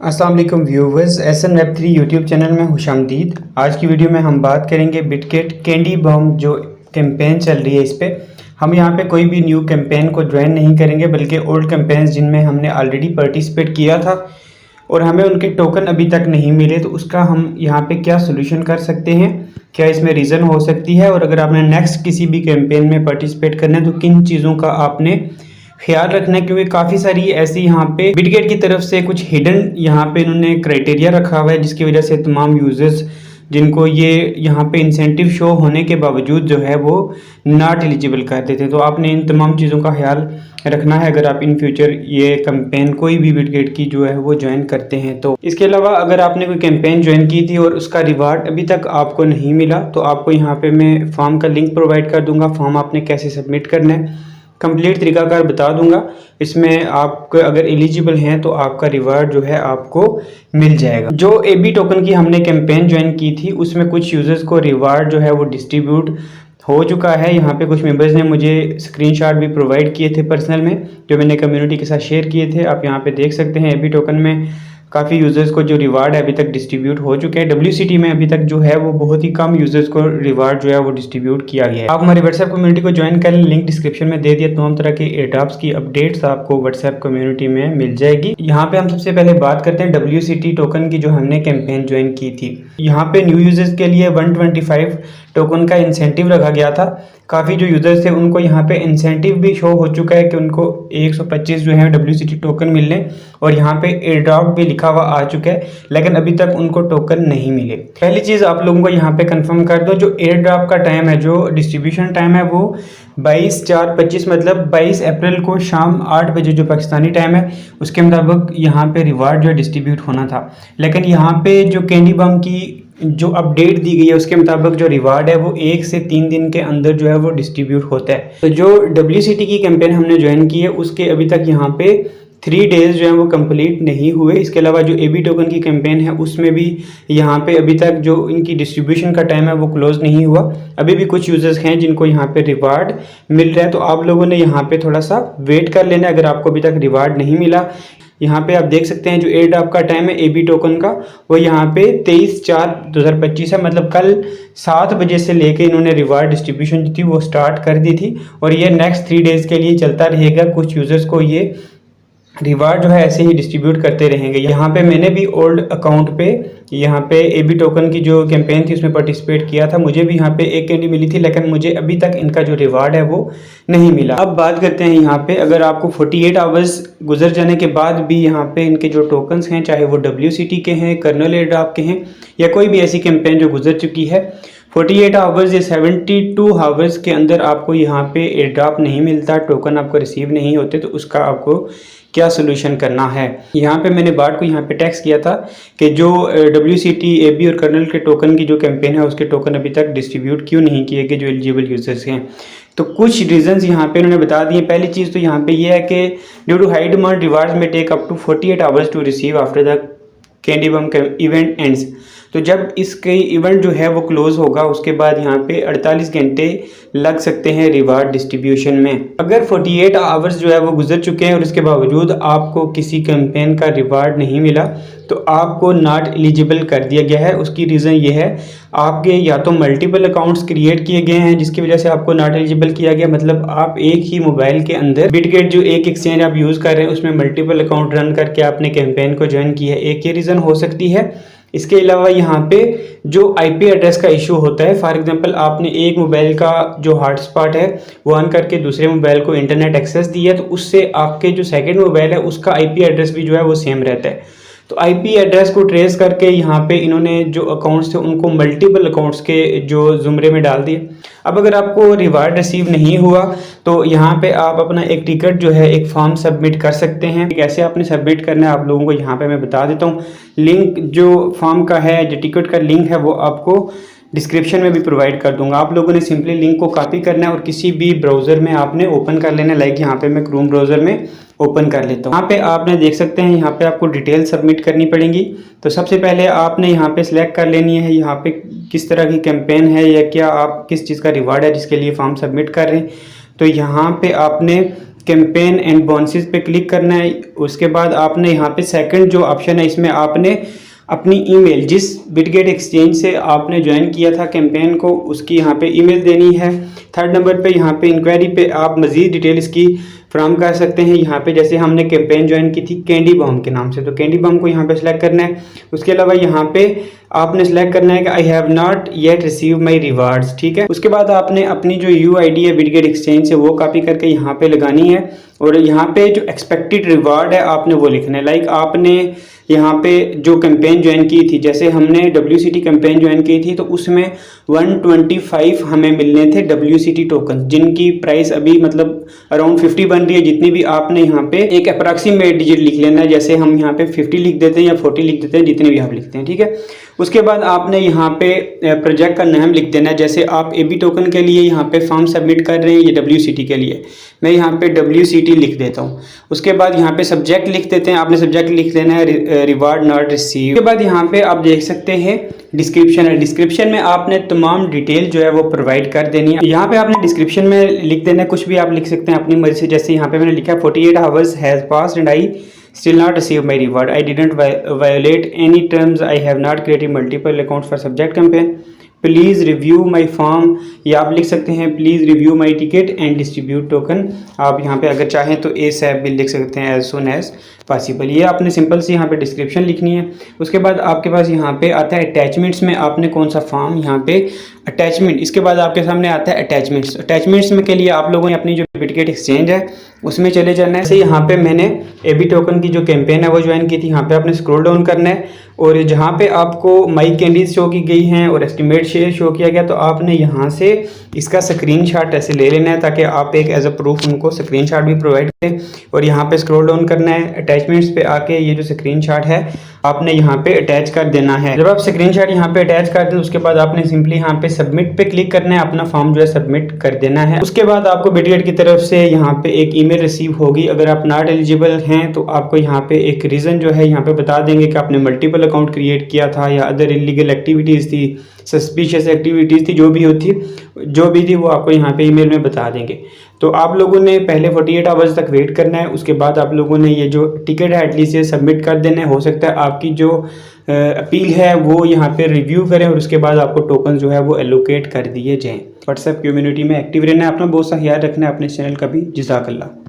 अस्सलाम वालेकुम viewers, SN web 3 YouTube channel में खुशामदीद। आज की वीडियो में हम बात करेंगे बिटगेट कैंडी बम जो कैंपेन चल रही है इस पे। हम यहाँ पे कोई भी न्यू कैंपेन को ज्वाइन नहीं करेंगे, बल्कि ओल्ड कैंपेन्स जिनमें हमने ऑलरेडी पार्टिसिपेट किया था और हमें उनके टोकन अभी तक नहीं मिले, तो उसका हम यहाँ पे क्या सोल्यूशन कर सकते हैं, क्या इसमें रीज़न हो सकती है, और अगर आपने नेक्स्ट किसी भी कैंपेन में पार्टिसिपेट करना है तो किन चीज़ों का आपने ख्याल रखना है। क्योंकि काफ़ी सारी ऐसी यहाँ पे बिटगेट की तरफ से कुछ हिडन यहाँ पे इन्होंने क्राइटेरिया रखा हुआ है, जिसकी वजह से तमाम यूजर्स जिनको ये यहाँ पे इंसेंटिव शो होने के बावजूद जो है वो नॉट एलिजिबल कर देते हैं। तो आपने इन तमाम चीज़ों का ख्याल रखना है अगर आप इन फ्यूचर ये कैंपेन कोई भी बिटगेट की जो है वो ज्वाइन करते हैं। तो इसके अलावा अगर आपने कोई कैंपेन ज्वाइन की थी और उसका रिवार्ड अभी तक आपको नहीं मिला, तो आपको यहाँ पे मैं फॉर्म का लिंक प्रोवाइड कर दूंगा। फॉर्म आपने कैसे सबमिट करना है कंप्लीट तरीकाकार बता दूंगा। इसमें आप अगर एलिजिबल हैं तो आपका रिवार्ड जो है आपको मिल जाएगा। जो एबी टोकन की हमने कैंपेन ज्वाइन की थी उसमें कुछ यूजर्स को रिवार्ड जो है वो डिस्ट्रीब्यूट हो चुका है। यहाँ पे कुछ मेंबर्स ने मुझे स्क्रीनशॉट भी प्रोवाइड किए थे पर्सनल में, जो मैंने कम्युनिटी के साथ शेयर किए थे। आप यहाँ पे देख सकते हैं एबी टोकन में काफ़ी यूजर्स को जो रिवार्ड है अभी तक डिस्ट्रीब्यूट हो चुके हैं। WCT में अभी तक जो है वो बहुत ही कम यूजर्स को रिवार्ड जो है वो डिस्ट्रीब्यूट किया गया है। आप हमारी व्हाट्सएप कम्युनिटी को ज्वाइन कर लें, लिंक डिस्क्रिप्शन में दे दिया। तमाम तरह के एयरड्रॉप्स की अपडेट्स आपको व्हाट्सएप कम्युनिटी में मिल जाएगी। यहाँ पे हम सबसे पहले बात करते हैं WCT टोकन की जो हमने कैंपेन ज्वाइन की थी। यहाँ पे न्यू यूजर्स के लिए 125 टोकन का इंसेंटिव रखा गया था। काफ़ी जो यूजर्स थे उनको यहाँ पे इंसेंटिव भी शो हो चुका है कि उनको 125 जो है WCT टोकन मिलने, और यहाँ पे एयर ड्रॉप भी लिखा हुआ आ चुका है, लेकिन अभी तक उनको टोकन नहीं मिले। पहली चीज़ आप लोगों को यहाँ पे कंफर्म कर दो, जो एयर ड्रॉप का टाइम है, जो डिस्ट्रीब्यूशन टाइम है वो 22/4/25 मतलब 22 अप्रैल को शाम 8 बजे जो पाकिस्तानी टाइम है उसके मुताबिक यहाँ पे रिवार्ड जो है डिस्ट्रीब्यूट होना था। लेकिन यहाँ पे जो कैंडी बम की जो अपडेट दी गई है उसके मुताबिक जो रिवार्ड है वो 1 से 3 दिन के अंदर जो है वो डिस्ट्रीब्यूट होता है। तो जो WCT की कैंपेन हमने ज्वाइन की है उसके अभी तक यहाँ पे 3 डेज जो है वो कंप्लीट नहीं हुए। इसके अलावा जो एबी टोकन की कैंपेन है उसमें भी यहाँ पे अभी तक जो इनकी डिस्ट्रीब्यूशन का टाइम है वो क्लोज नहीं हुआ। अभी भी कुछ यूजर्स हैं जिनको यहाँ पे रिवार्ड मिल रहा है, तो आप लोगों ने यहाँ पे थोड़ा सा वेट कर लेना है अगर आपको अभी तक रिवार्ड नहीं मिला। यहाँ पे आप देख सकते हैं जो एयर ड्रॉप का टाइम है एबी टोकन का वो यहाँ पे 23/4/2025 है, मतलब कल 7 बजे से लेके इन्होंने रिवार्ड डिस्ट्रीब्यूशन जो थी वो स्टार्ट कर दी थी, और ये नेक्स्ट 3 डेज के लिए चलता रहेगा। कुछ यूजर्स को ये रिवार्ड जो है ऐसे ही डिस्ट्रीब्यूट करते रहेंगे। यहाँ पे मैंने भी ओल्ड अकाउंट पे यहाँ पे एबी टोकन की जो कैंपेन थी उसमें पार्टिसिपेट किया था। मुझे भी यहाँ पे 1 कैंडी मिली थी, लेकिन मुझे अभी तक इनका जो रिवार्ड है वो नहीं मिला। अब बात करते हैं यहाँ पे, अगर आपको 48 आवर्स गुजर जाने के बाद भी यहाँ पे इनके जो टोकन्स हैं, चाहे वो WCT के हैं, कर्नल एयर ड्रॉप के हैं, या कोई भी ऐसी कैंपेन जो गुजर चुकी है, 48 आवर्स या 72 आवर्स के अंदर आपको यहाँ पे एयर ड्रॉप नहीं मिलता, टोकन आपको रिसीव नहीं होते, तो उसका आपको क्या सोल्यूशन करना है। यहाँ पे मैंने बात को यहाँ पे टैक्स किया था कि जो WCT, AB और कर्नल के टोकन की जो कैंपेन है उसके टोकन अभी तक डिस्ट्रीब्यूट क्यों नहीं किए गए जो एलिजिबल यूजर्स हैं। तो कुछ रीजंस यहाँ पे उन्होंने बता दिए। पहली चीज़ तो यहाँ पे ये है कि due to high demand rewards में take up to 48 hours to receive after the candy bomb event ends. तो जब इसके इवेंट जो है वो क्लोज होगा उसके बाद यहाँ पे 48 घंटे लग सकते हैं रिवार्ड डिस्ट्रीब्यूशन में। अगर 48 आवर्स जो है वो गुजर चुके हैं और इसके बावजूद आपको किसी कैंपेन का रिवार्ड नहीं मिला तो आपको नॉट एलिजिबल कर दिया गया है। उसकी रीज़न ये है आपके या तो मल्टीपल अकाउंट्स क्रिएट किए गए हैं जिसकी वजह से आपको नॉट एलिजिबल किया गया, मतलब आप एक ही मोबाइल के अंदर बिटगेट जो एक एक्सचेंज आप यूज़ कर रहे हैं उसमें मल्टीपल अकाउंट रन करके आपने कैंपेन को ज्वाइन किया है, एक ये रीज़न हो सकती है। इसके अलावा यहाँ पे जो IP एड्रेस का इशू होता है, फॉर एग्जांपल आपने एक मोबाइल का जो हॉटस्पॉट है वो ऑन करके दूसरे मोबाइल को इंटरनेट एक्सेस दिया, तो उससे आपके जो सेकंड मोबाइल है उसका IP एड्रेस भी जो है वो सेम रहता है। तो IP एड्रेस को ट्रेस करके यहाँ पे इन्होंने जो अकाउंट्स थे उनको मल्टीपल अकाउंट्स के जो ज़ुमरे में डाल दिए। अब अगर आपको रिवार्ड रिसीव नहीं हुआ तो यहाँ पे आप अपना एक टिकट जो है एक फॉर्म सबमिट कर सकते हैं। कैसे आपने सबमिट करना है आप लोगों को यहाँ पे मैं बता देता हूँ। लिंक जो फॉर्म का है, जो टिकट का लिंक है वो आपको डिस्क्रिप्शन में भी प्रोवाइड कर दूंगा। आप लोगों ने सिंपली लिंक को कॉपी करना है और किसी भी ब्राउज़र में आपने ओपन कर लेना है। लाइक यहाँ पे मैं क्रोम ब्राउज़र में ओपन कर लेता हूँ। यहाँ पे आपने देख सकते हैं यहाँ पे आपको डिटेल सबमिट करनी पड़ेंगी। तो सबसे पहले आपने यहाँ पे सिलेक्ट कर लेनी है यहाँ पे किस तरह की कैंपेन है या क्या आप किस चीज़ का रिवार्ड है जिसके लिए फॉर्म सबमिट कर रहे हैं। तो यहाँ पे आपने कैंपेन एंड बोनसेस पे क्लिक करना है। उसके बाद आपने यहाँ पे सेकंड जो ऑप्शन है इसमें आपने अपनी ईमेल, जिस बिटगेट एक्सचेंज से आपने ज्वाइन किया था कैंपेन को, उसकी यहाँ पे ईमेल देनी है। थर्ड नंबर पे यहाँ पे इंक्वायरी पे आप मज़ीद डिटेल्स की फ्राहम कर सकते हैं। यहाँ पे जैसे हमने कैंपेन ज्वाइन की थी कैंडी बॉम के नाम से, तो कैंडी बॉम को यहाँ पे सिलेक्ट करना है। उसके अलावा यहाँ पे आपने सेलेक्ट करना है कि I have not yet receive my rewards, ठीक है। उसके बाद आपने अपनी जो UID है बिटगेट एक्सचेंज से वो कॉपी करके यहाँ पे लगानी है और यहाँ पे जो एक्सपेक्टेड रिवार्ड है आपने वो लिखना है। लाइक आपने यहाँ पे जो कैंपेन ज्वाइन की थी, जैसे हमने WCT कैंपेन ज्वाइन की थी तो उसमें 125 हमें मिलने थे WCT टोकन, जिनकी प्राइस अभी मतलब अराउंड 50 बन रही है। जितनी भी आपने यहाँ पे एक अप्रॉक्सीमेट डिजिट लिख लेना है, जैसे हम यहाँ पे 50 लिख देते हैं या 40 लिख देते हैं, जितने भी आप लिखते हैं, ठीक है। उसके बाद आपने यहाँ पे प्रोजेक्ट का नाम लिख देना है। जैसे आप AB टोकन के लिए यहाँ पे फॉर्म सबमिट कर रहे हैं, ये WCT के लिए मैं यहाँ पे WCT लिख देता हूँ। उसके बाद यहाँ पे सब्जेक्ट लिख देते हैं, आपने सब्जेक्ट लिख देना है रिवार्ड नॉट रिसीव। उसके बाद यहाँ पे आप देख सकते हैं डिस्क्रिप्शन है, डिस्क्रिप्शन में आपने तमाम डिटेल जो है वो प्रोवाइड कर देनी है। यहाँ पे आपने डिस्क्रिप्शन में लिख देना है, कुछ भी आप लिख सकते हैं अपनी मर्जी से। जैसे यहाँ पे मैंने लिखा 48 hours has passed and I still not receive my reward. I didn't violate any terms. I have not created multiple accounts for subject campaign. Please review my form, या आप लिख सकते हैं please review my ticket and distribute token. आप यहाँ पे अगर चाहें तो ASAP भी लिख सकते हैं, एज सुन एज पॉसिबल। ये आपने सिंपल सी यहाँ पे डिस्क्रिप्शन लिखनी है। उसके बाद आपके पास यहाँ पे आता है अटैचमेंट्स में आपने कौन सा फॉर्म यहाँ पे अटैचमेंट। इसके बाद आपके सामने आता है अटैचमेंट्स। अटैचमेंट्स में के लिए आप लोगों ने अपनी जो बिटगेट एक्सचेंज है उसमें चले जाना है। जैसे यहाँ पे मैंने AB टोकन की जो कैंपेन है वो ज्वाइन की थी, यहाँ पे आपने स्क्रॉल डाउन करना है और जहाँ पे आपको माई कैंडीज शो की गई हैं और एस्टिमेट शेयर शो किया गया, तो आपने यहाँ से इसका स्क्रीनशॉट ऐसे ले लेना है ताकि आप एक एज अ प्रूफ उनको स्क्रीनशॉट भी प्रोवाइड करें। और यहाँ पे स्क्रॉल डाउन करना है, अटैचमेंट्स पे आके ये जो स्क्रीनशॉट है आपने यहाँ पे अटैच कर देना है। जब आप स्क्रीनशॉट यहाँ पे अटैच कर दें उसके बाद आपने सिंपली यहाँ पे सबमिट पे क्लिक करना है, अपना फॉर्म जो है सबमिट कर देना है। उसके बाद आपको बिटगेट की तरफ से यहाँ पे एक ईमेल रिसीव होगी। अगर आप नॉट एलिजिबल हैं तो आपको यहाँ पे एक रीज़न जो है यहाँ पे बता देंगे कि आपने मल्टीपल अकाउंट क्रिएट किया था या अदर इलीगल एक्टिविटीज़ थी, सस्पिशियस एक्टिविटीज़ थी, जो भी थी वो आपको यहाँ पे ईमेल में बता देंगे। तो आप लोगों ने पहले 48 आवर्स तक वेट करना है। उसके बाद आप लोगों ने ये जो टिकट है एटलीस्ट ये सबमिट कर देना है। हो सकता है आपकी जो अपील है वो यहाँ पे रिव्यू करें और उसके बाद आपको टोकन जो है वो एलोकेट कर दिए जाएँ। व्हाट्सएप कम्युनिटी में एक्टिव रहना है, अपना बहुत सा ख्याल रखना है, अपने चैनल का भी। जज़ाकल्लाह।